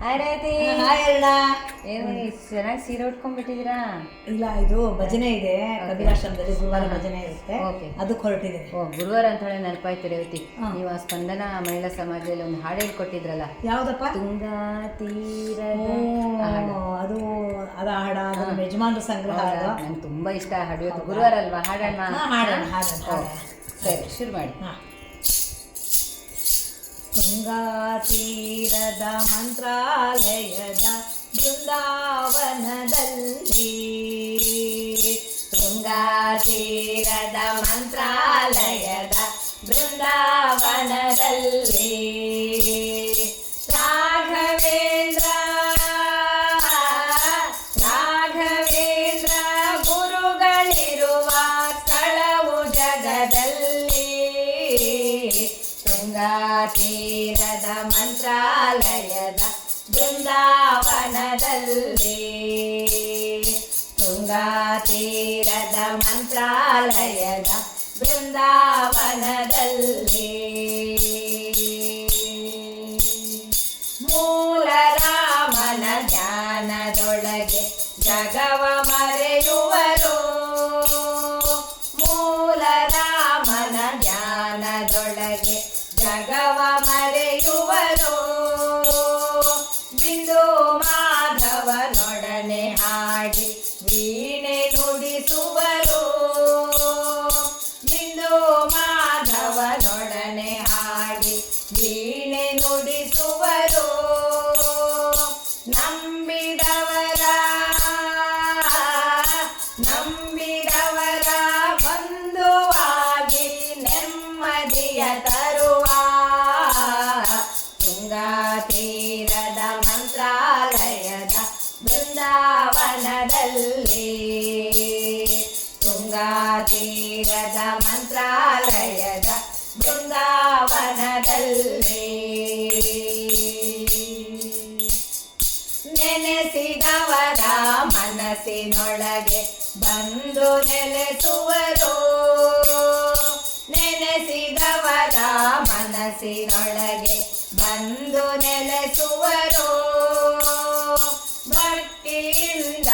ಆರತಿ hi ಅಣ್ಣ. ಏನು ಚೆನ್ನಾಗಿ ಸೀರೆ ಉಟ್ಕೊಂಡ್ಬಿಟ್ಟಿದ್ದೀರಾ? ಇಲ್ಲ, ಇದು ಭಜನೆ ಇದೆ ಕಬೀರಾಶ್ರಮದಲ್ಲಿ, ಗುರುವಾರ ಭಜನೆ ಇರುತ್ತೆ, ಓಕೆ. ಅದಕ್ಕೆ ಹೊರಟಿದೆ. ಓ, ಗುರುವಾರ ಅಂತ ಹೇಳಿ ನೆನಪಾಯ್ತು ರೇವತಿ. ನೀವು ಆ ಸ್ಪಂದನ ಮಹಿಳಾ ಸಮಾಜದಲ್ಲಿ ಒಂದು ಹಾಡು ಹೇಳ್ಕೊಟ್ಟಿದ್ರಲ್ಲ, ಯಾವ್ದಪ್ಪ? ತುಂಗಾ ತೀರದ ಅದು ಅದ ಹಾಡ, ಅದು ಯಜಮಾನ್ರ ಸಂಗ್ರಹ. ನಂಗೆ ತುಂಬಾ ಇಷ್ಟ ಆ ಹಾಡು. ಇವತ್ತು ಗುರುವಾರ ಅಲ್ವಾ, ಹಾಡೋಣ? ಹಾಡೋಣ. ಸರಿ, ಶುರು ಮಾಡಿ. ತುಂಗಾ ತೀರದ ಮಂತ್ರಾಲಯದ ಬೃಂದಾವನದಲ್ಲಿ, ತುಂಗಾ ತೀರದ ಮಂತ್ರಾಲಯದ ಬೃಂದಾವನದಲ್ಲಿ ರಾಘವೇಂದ್ರ ರಾಘವೇಂದ್ರ ಗುರುಗಳಿರುವ ಸ್ಥಳವು ಜಗದಲ್ಲಿ. ತುಂಗಾ ತೀರದ ಮಂತ್ರಾಲಯದ ಬೃಂದಾವನದಲ್ಲಿ, ತುಂಗಾ ತೀರದ ಮಂತ್ರಾಲಯದ ಬೃಂದಾವನದಲ್ಲಿ ಮೂಲ ರಾಮನ ಧ್ಯಾನದೊಳಗೆ ಜಗವ ಮರೆಯುವರು. ಮೂಲ ರಾಮನ ಧ್ಯಾನದೊಳಗೆ ಜಗವ ಮರೆಯುವರು. ಬಿಂದು ಮಾಧವನೊಡನೆ ಹಾಡಿ ವೀಣೆ ನುಡಿಸುವರು. ಬಿಂದು ಮಾಧವನೊಡನೆ ಹಾಡಿ ವೀಣೆ ನುಡಿಸುವರು. ನಂಬಿದವರ ಬಂಧುವಾಗಿ ನೆಮ್ಮದಿಯ ತರುವ ತುಂಗಾ ತೀರದ ಮಂತ್ರಾಲಯದ ಬೃಂದಾವನದಲ್ಲಿ, ತುಂಗಾ ತೀರದ ಮಂತ್ರಾಲಯದ ಬೃಂದಾವನದಲ್ಲಿ ನೆನೆಸಿದವರ ಮನಸ್ಸಿನೊಳಗೆ ಬಂದು ನೆಲೆಸುವರು. ನೆನೆಸಿದವರ ಮನಸ್ಸಿನೊಳಗೆ ಬಂದು ನೆಲೆಸುವರು. ಭಕ್ತಿಯಿಂದ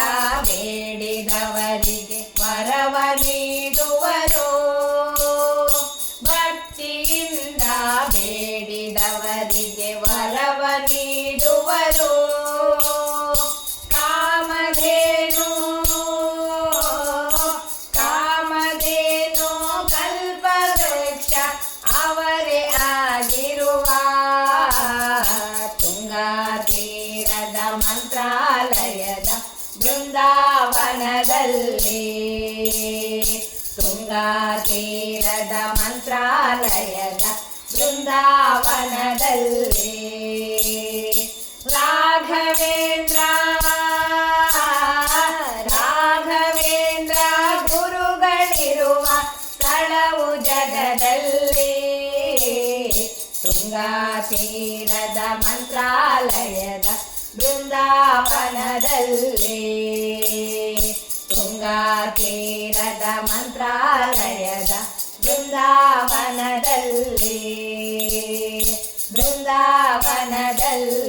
ಬೇಡಿದವರಿಗೆ ವರವ ನೀಡುವರು. ಭಕ್ತಿಯಿಂದ ಬೇಡಿದವರಿಗೆ ವರವ ನೀಡುವರು. ಕಾಮಧೇನು ಕಲ್ಪವೃಕ್ಷ ಅವರೇ ಆಗಿರುವ ತುಂಗಾ ತೀರದ ಮಂತ್ರಾಲಯದ ಬೃಂದಾವನದಲ್ಲಿ, ತುಂಗಾ ತೀರದ ಮಂತ್ರಾಲಯದ ಬೃಂದಾವನದಲ್ಲಿ ರಾಘವೇಂದ್ರ ಗುರುಗಳಿರುವ ಸ್ಥಳವು ಜಗದಲ್ಲಿ. ತುಂಗಾ ತೀರದ ಮಂತ್ರಾಲಯದ ಬೃಂದಾವನದಲ್ಲಿ, ತುಂಗಾ ತೀರದ ಮಂತ್ರಾಲಯದ ಬೃಂದಾವನದಲ್ಲಿ, ಬೃಂದಾವನದಲ್ಲಿ